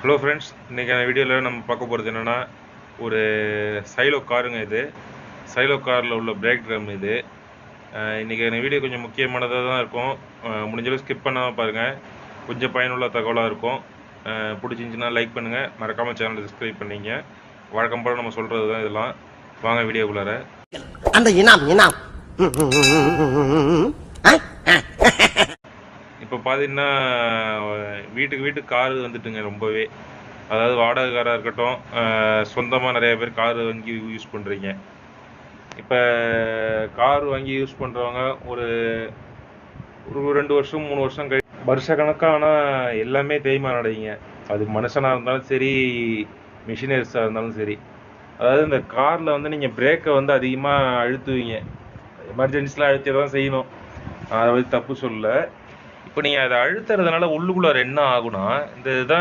Hello friends, இன்றைக்கான வீடியோவில் நம்ம பார்க்க போகிறது என்னென்னா, ஒரு சைலோ காருங்க இது. சைலோ காரில் உள்ள பிரேக் ட்ரம் இது. இன்றைக்கான வீடியோ கொஞ்சம் முக்கியமானதாக தான் இருக்கும். முடிஞ்சளவு ஸ்கிப் பண்ணாமல் பாருங்கள். கொஞ்சம் பயனுள்ள தகவலாக இருக்கும். பிடிச்சிருந்துச்சின்னா லைக் பண்ணுங்கள், மறக்காமல் சேனலை சப்ஸ்கிரைப் பண்ணிங்க. வழக்கம் போல் நம்ம சொல்கிறது தான் இதெல்லாம். வாங்க வீடியோக்குள்ளார. அந்த இனாம் இப்போ பார்த்தீங்கன்னா, வீட்டுக்கு காரு வந்துட்டுங்க ரொம்பவே. அதாவது வாடகை காராக இருக்கட்டும், சொந்தமாக நிறைய பேர் கார் வாங்கி யூஸ் பண்ணுறீங்க. இப்போ கார் வாங்கி யூஸ் பண்ணுறவங்க ஒரு ஒரு 2 வருஷம் 3 வருஷம் வருஷ கணக்காக ஆனால் எல்லாமே தேய்மானம் அடையுங்க. அது மனுஷனாக இருந்தாலும் சரி, மிஷினரிஸாக இருந்தாலும் சரி. அதாவது இந்த காரில் வந்து நீங்கள் பிரேக்கை வந்து அதிகமாக அழுத்துவீங்க. எமர்ஜென்சியில் அழுத்தி தான் செய்யணும், அதை வந்து தப்பு சொல்லலை. இப்போ நீங்கள் அதை அழுத்துறதுனால உள்ளுக்குள்ளார என்ன ஆகுனா, இந்த இதுதான்